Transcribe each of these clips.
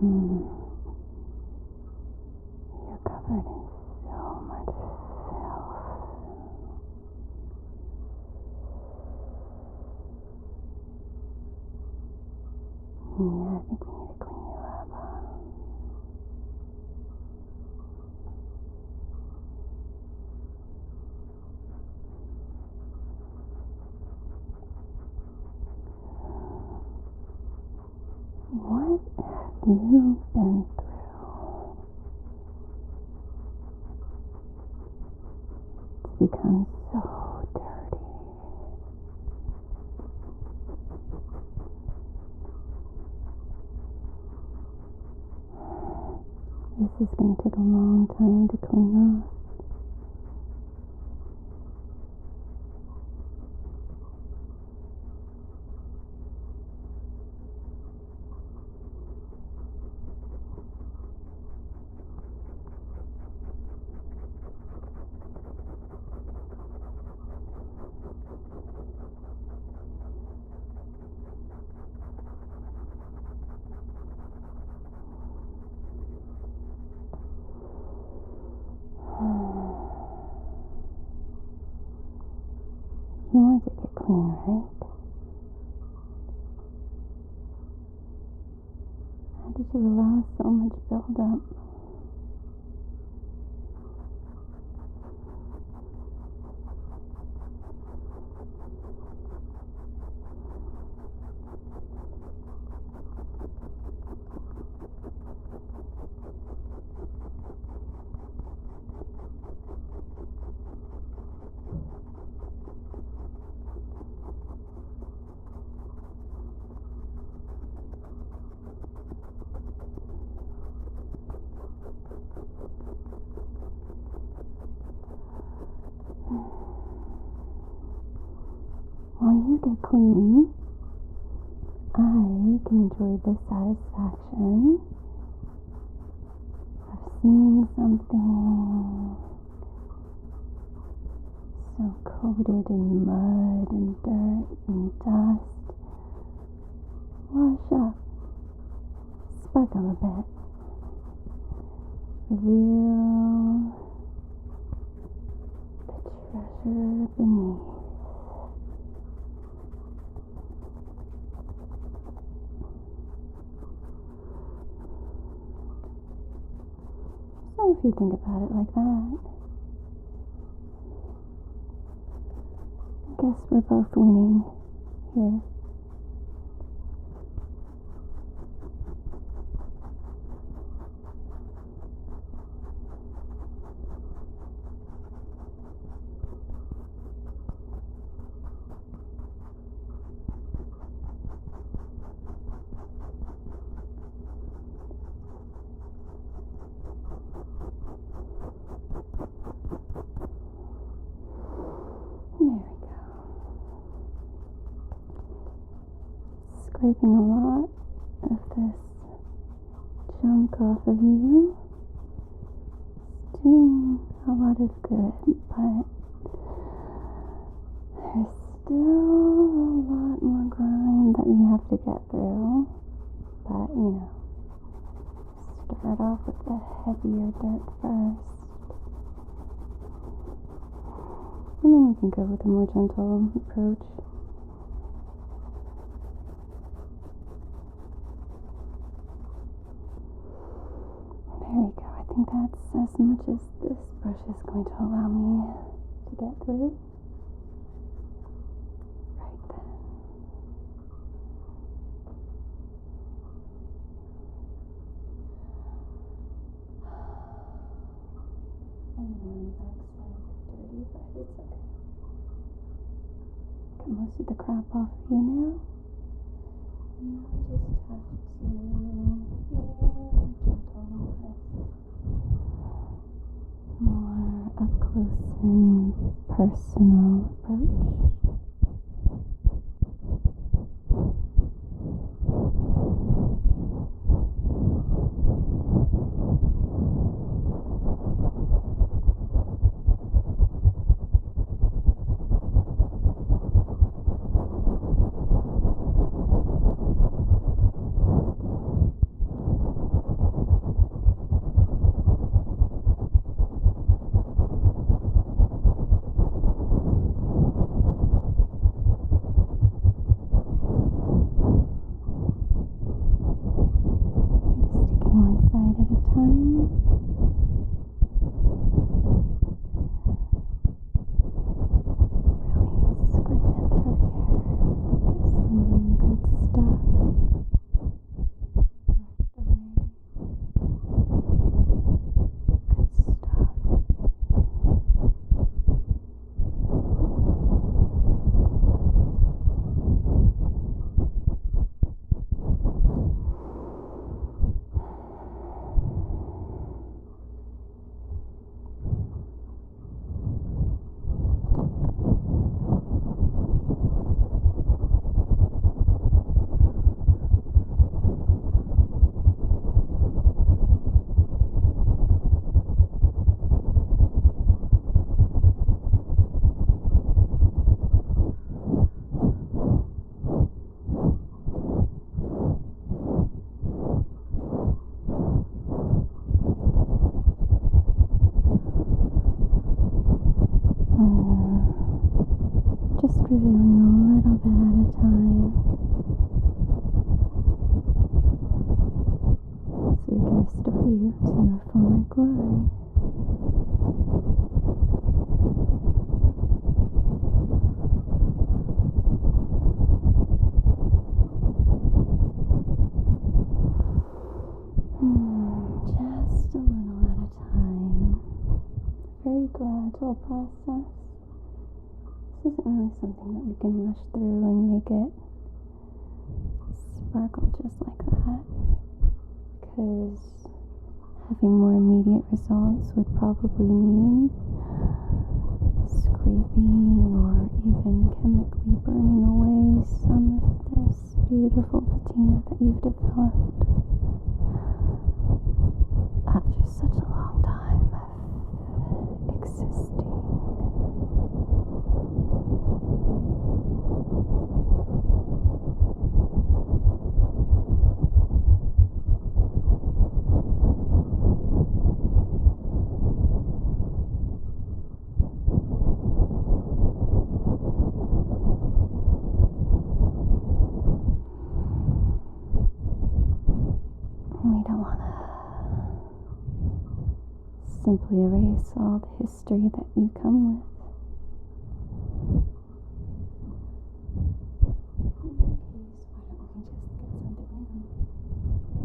You're covered in so much filth. Yeah, I think we need to clean you up. What have you been through? It's become so dirty. This is going to take a long time to clean off. You want to get clean, right? How did you allow so much buildup? While you get clean, I can enjoy the satisfaction of seeing something so coated in mud and dirt and dust wash up, sparkle a bit, reveal the treasure beneath. So if you think about it like that, I guess we're both winning here. There we go. Scraping a lot of this junk off of you. It's doing a lot of good, but there's still a lot more grime that we have to get through. But, start off with the heavier dirt first. And then we can go with a more gentle approach. There we go. I think that's as much as this brush is going to allow me to get through. Right then. The backside dirty, but it's okay. Got most of the crap off of you now. And now we just have to be a little gentle with more up close and personal approach. time. Really scrape it through here. Get some good stuff brushed away. Good stuff. Just revealing a little bit at a time so we can restore you to your former glory. Just a little at a time. Very gradual process. This isn't really something that we can rush through and make it sparkle just like that, because having more immediate results would probably mean scraping or even chemically burning away some of this beautiful patina that you've developed after such a long time of existing. We don't want to simply erase all the history that you come with. In that case, why don't we just get something new? We don't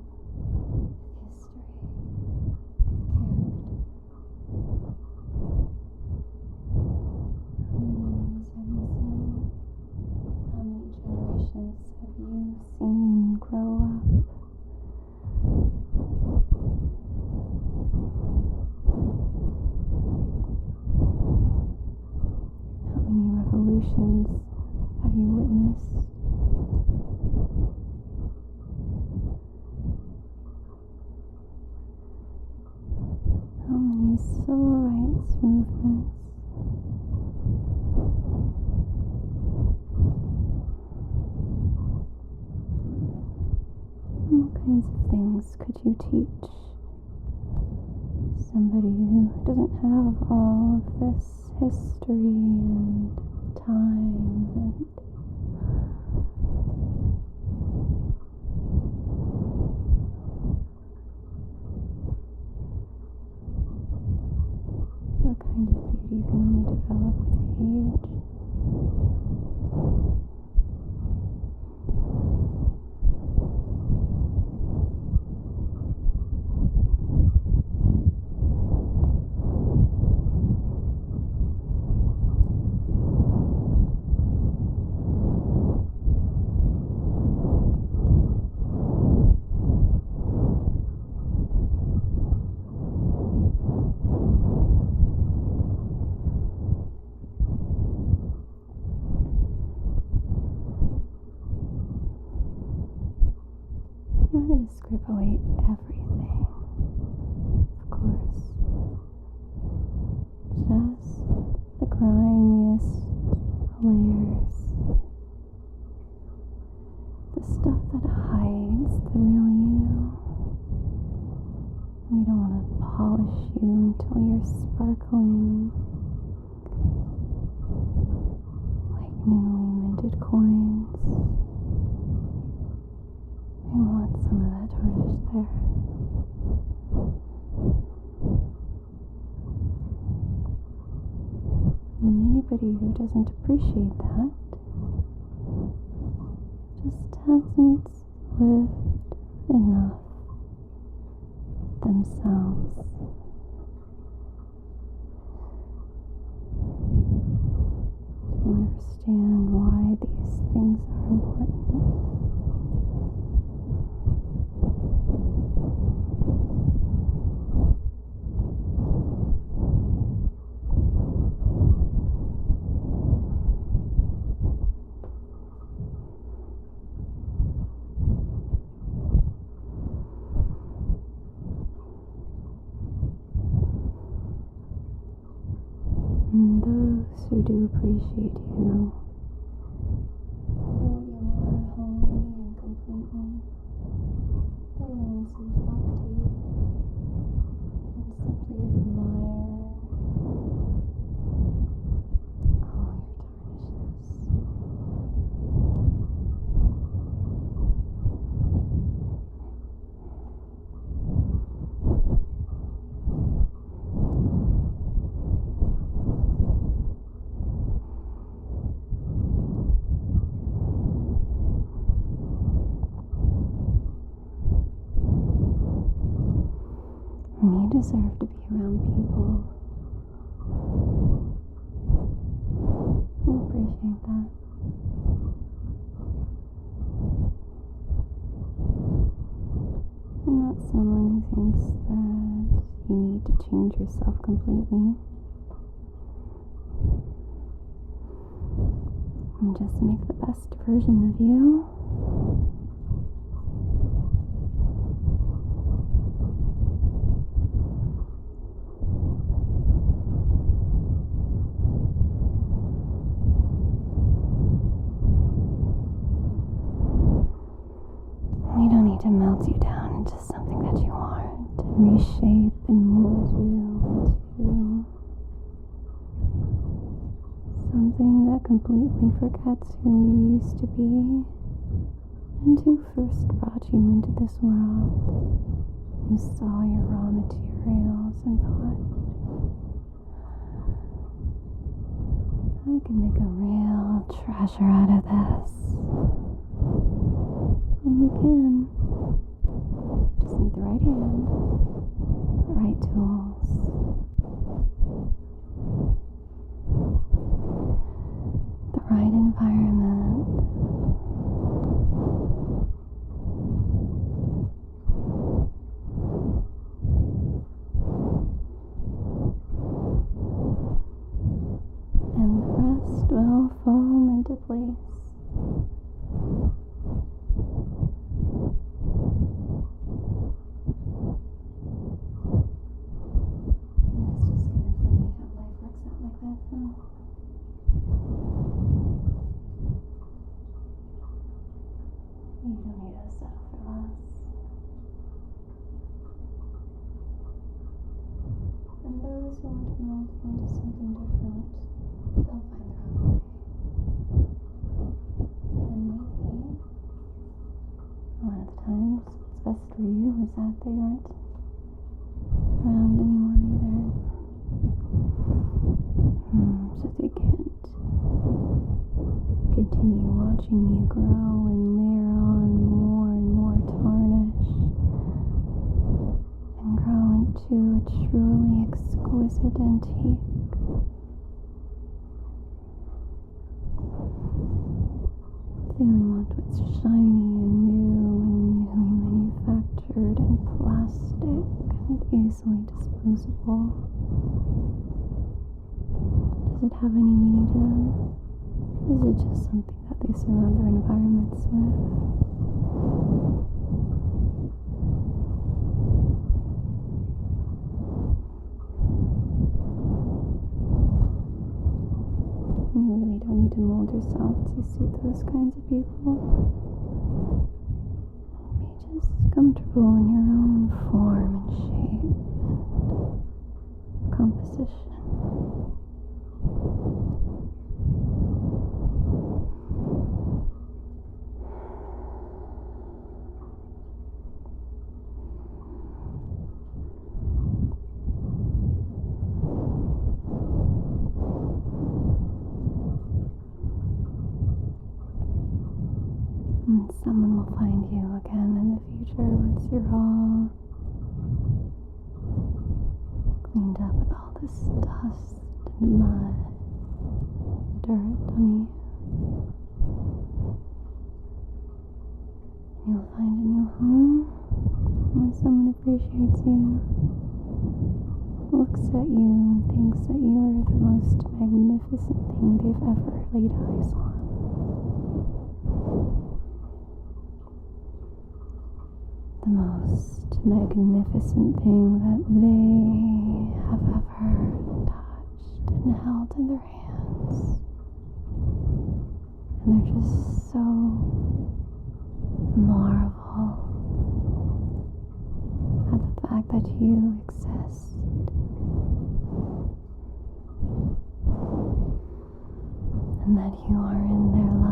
want that. We want something, history, character. How many generations have you seen grow up? How many revolutions have you witnessed? How many civil rights movements? What kinds of things could you teach somebody who doesn't have all of this history and time and what kind of beauty you can only develop with age? I'm not going to scrape away everything, of course. Just the grimiest layers. The stuff that hides the real you. We don't want to polish you until you're sparkling like newly minted coins. there. And anybody who doesn't appreciate that just hasn't lived enough themselves. To understand why these things are important. And those who do appreciate you, know you are wholly and completely, they're the ones who flock to you and simply admire all your tarnishes. And you deserve to be around people who appreciate that. And not someone who thinks that you need to change yourself completely. And just make the best version of you. We don't need to melt you down into something that you aren't, and reshape and mold you into something that completely forgets who you used to be and who first brought you into this world, who saw your raw materials and thought, I can make a real treasure out of this. And you can. Just need the right hand, the right tools, the right environment. And the rest will fall into place. You don't need to settle for less. And those who want to mold you into something different, they'll find their own way. And maybe a lot of the times what's best for you is that they aren't around anymore either. So they can't continue watching you grow and layer on more and more tarnish and grow into a truly exquisite antique. They only want what's shiny and new and newly manufactured and plastic and easily disposable. Does it have any meaning to them? Is it just something that they surround their environments with? You really don't need to mold yourself to suit those kinds of people. Be just comfortable in your own form and shape and composition. And someone will find you again in the future once you're all cleaned up with all this dust and mud, dirt on you. You'll find a new home where someone appreciates you, looks at you, and thinks that you are the most magnificent thing they've ever laid eyes on. The most magnificent thing that they have ever touched and held in their hands. And they're just so marvel at the fact that you exist. And that you are in their lives.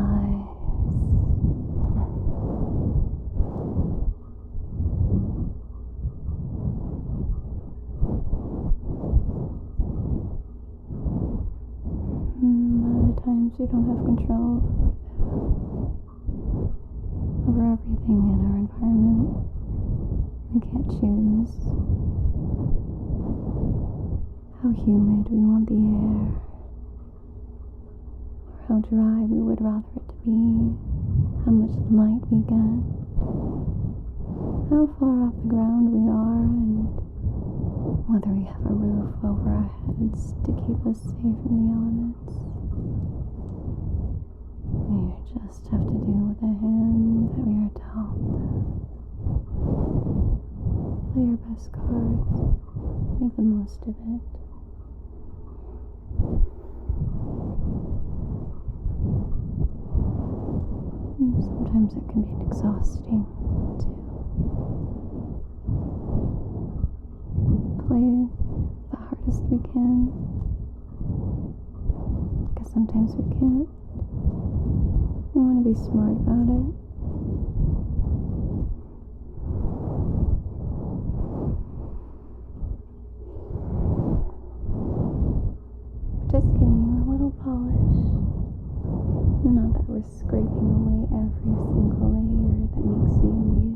Times we don't have control over everything in our environment. We can't choose how humid we want the air, or how dry we would rather it to be, how much light we get, how far off the ground we are, and whether we have a roof over our heads to keep us safe from the elements. We just have to deal with the hand that we are dealt. Play your best cards. Make the most of it. And sometimes it can be exhausting too. Play the hardest we can. Because sometimes we can't. We want to be smart about it. Just giving you a little polish. Not that we're scraping away every single layer that makes you you.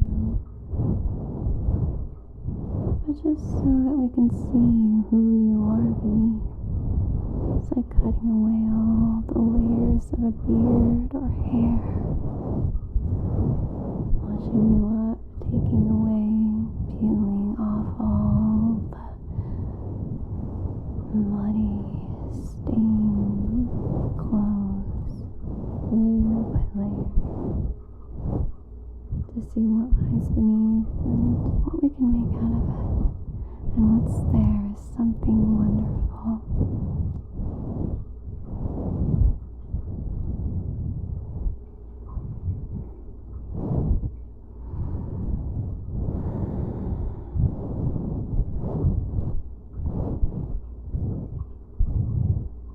But just so that we can see who you are beneath. It's like cutting away all the layers of a beard or hair. Washing you up, taking away, peeling off all the muddy, stained clothes, layer by layer, to see what lies beneath and what we can make out of it. And what's there is something wonderful.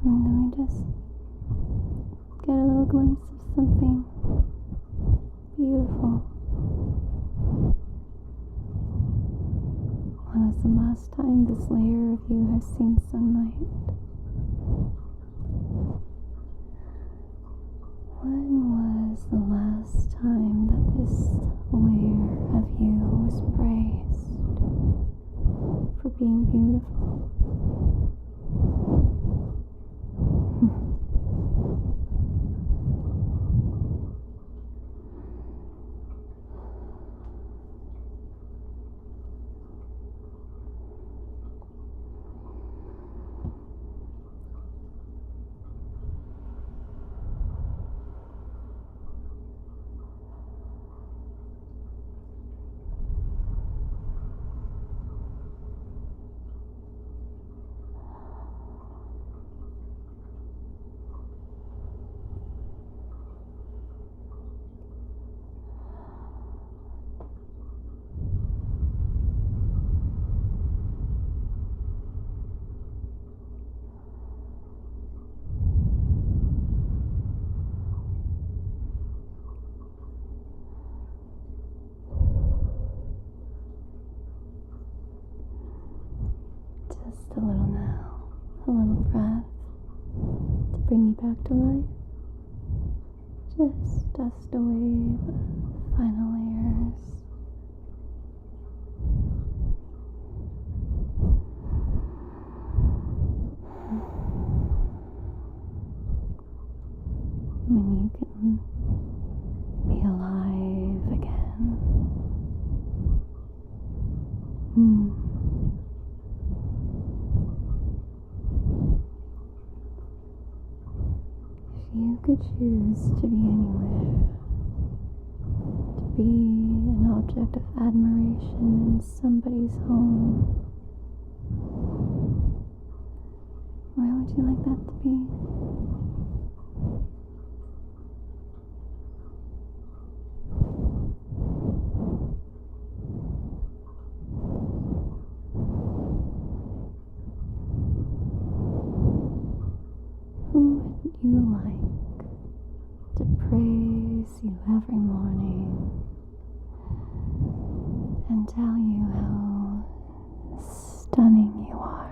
And then we just get a little glimpse of something beautiful. When was the last time this layer of you has seen sunlight? When was the last time that this layer of you was praised for being beautiful? Just a little now, a little breath to bring you back to life. Just dust away the final layers. When you can be alive again. If you could choose to be anywhere, to be an object of admiration in somebody's home, where would you like that to be? Who would you like to praise you every morning and tell you how stunning you are?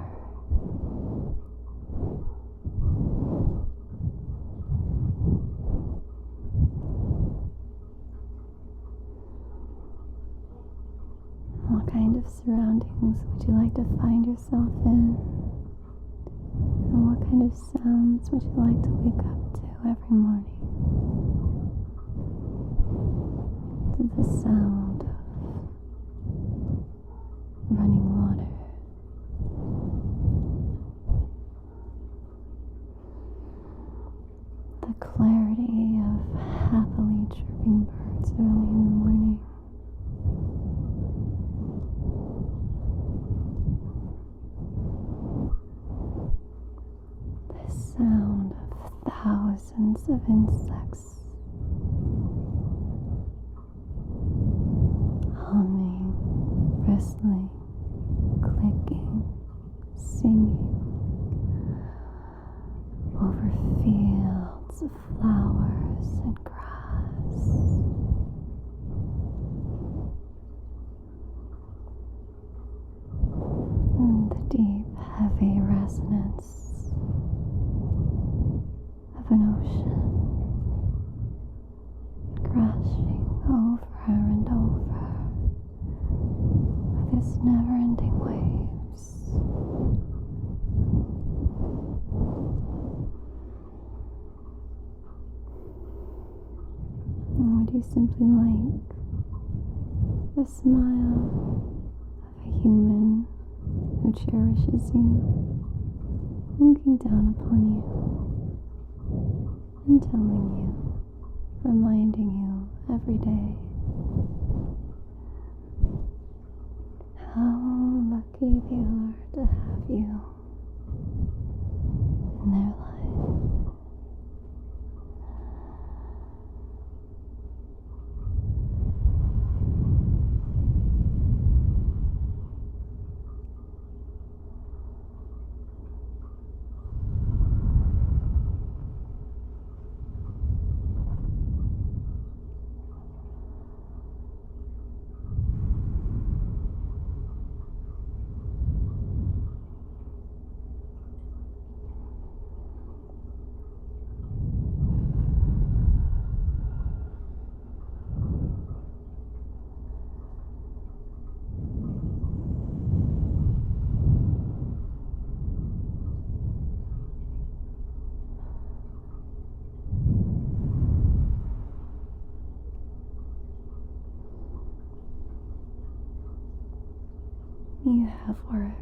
What kind of surroundings would you like to find yourself in? And what kind of sounds would you like to wake up to every morning? To the sound of running water, the clarity of happily chirping birds early in the morning, the sound of thousands of insects humming, bristling, clicking, singing over fields of flowers and grass. And the deep, heavy resonance of an ocean crashing over and over with its never-ending waves. Or would you simply like the smile of a human who cherishes you, looking down upon you and telling you, reminding you every day how lucky they are to have you in their life? You have worth.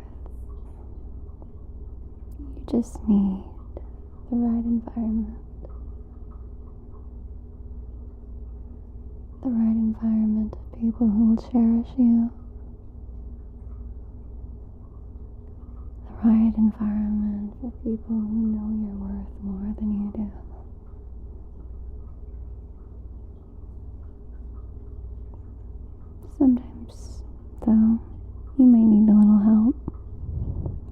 You just need the right environment. The right environment of people who will cherish you. The right environment for people who know your worth more than you do. Sometimes, though, you might need a little help.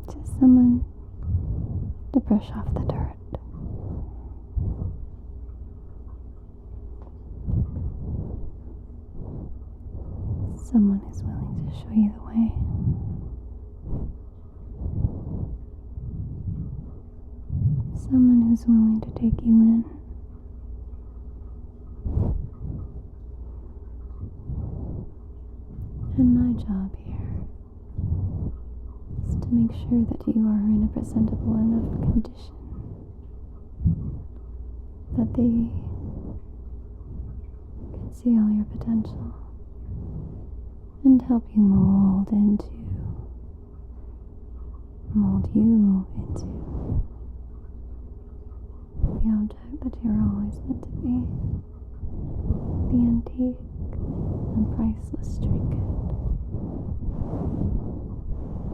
Just someone to brush off the dirt. Someone is willing to show you the way. Someone who's willing to take you in And my job here is to make sure that you are in a presentable enough condition that they can see all your potential and help you mold you into the object that you're always meant to be, the antique and priceless trinket.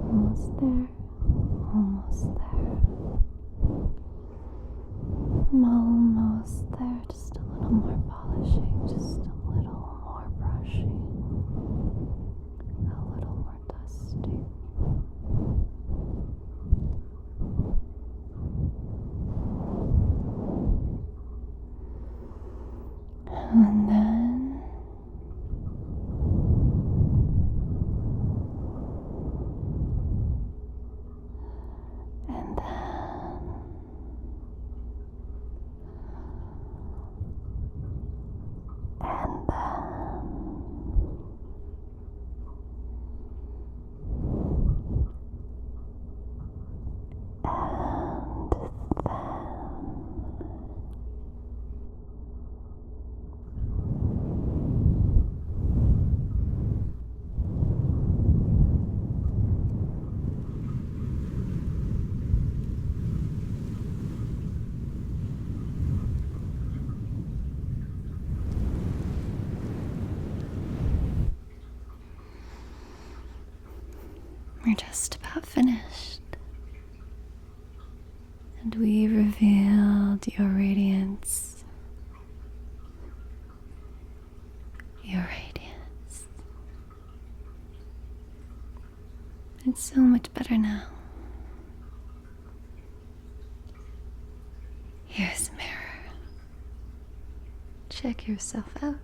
Almost there, almost there. I'm almost there, just a little more polishing, just a little more brushing, a little more dusting. And then we're just about finished. And we revealed your radiance. Your radiance. It's so much better now. Here's a mirror. Check yourself out.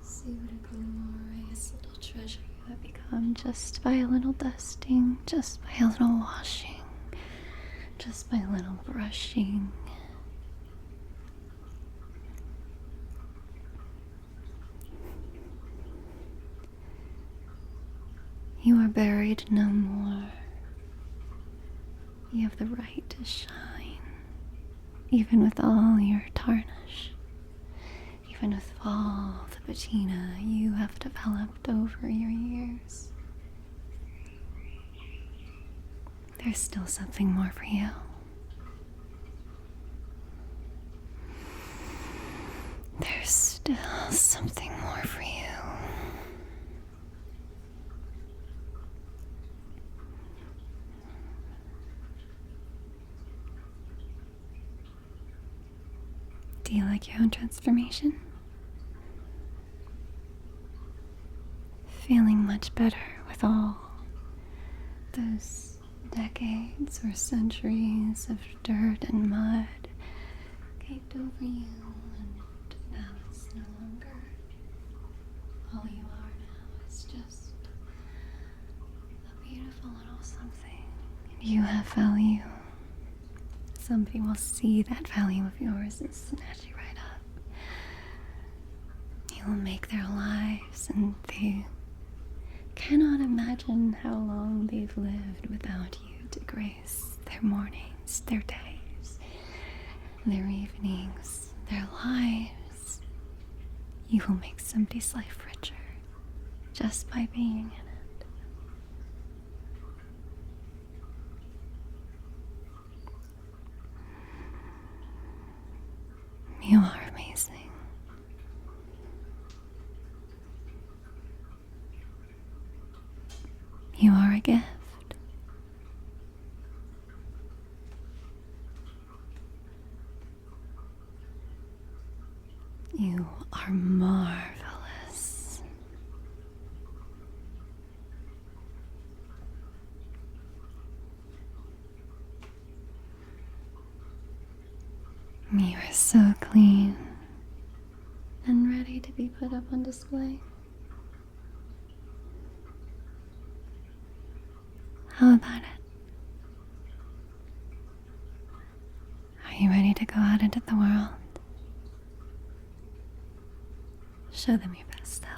See what a glorious little treasure you have become just by a little dusting, just by a little washing, just by a little brushing. You are buried no more. You have the right to shine, even with all your tarnish, even with all the patina you have developed over your years. There's still something more for you. There's still something more for you. Do you like your own transformation? Feeling much better with all those decades or centuries of dirt and mud caked over you, and now it's no longer. All you are now is just a beautiful little something. You have value. Somebody will see that value of yours and snatch you right up. You will make their lives, and they cannot imagine how long they've lived without you to grace their mornings, their days, their evenings, their lives. You will make somebody's life richer just by being in it. You are amazing. You are a gift. You are marvelous. You are so clean and ready to be put up on display. How about it? Are you ready to go out into the world? Show them your best self.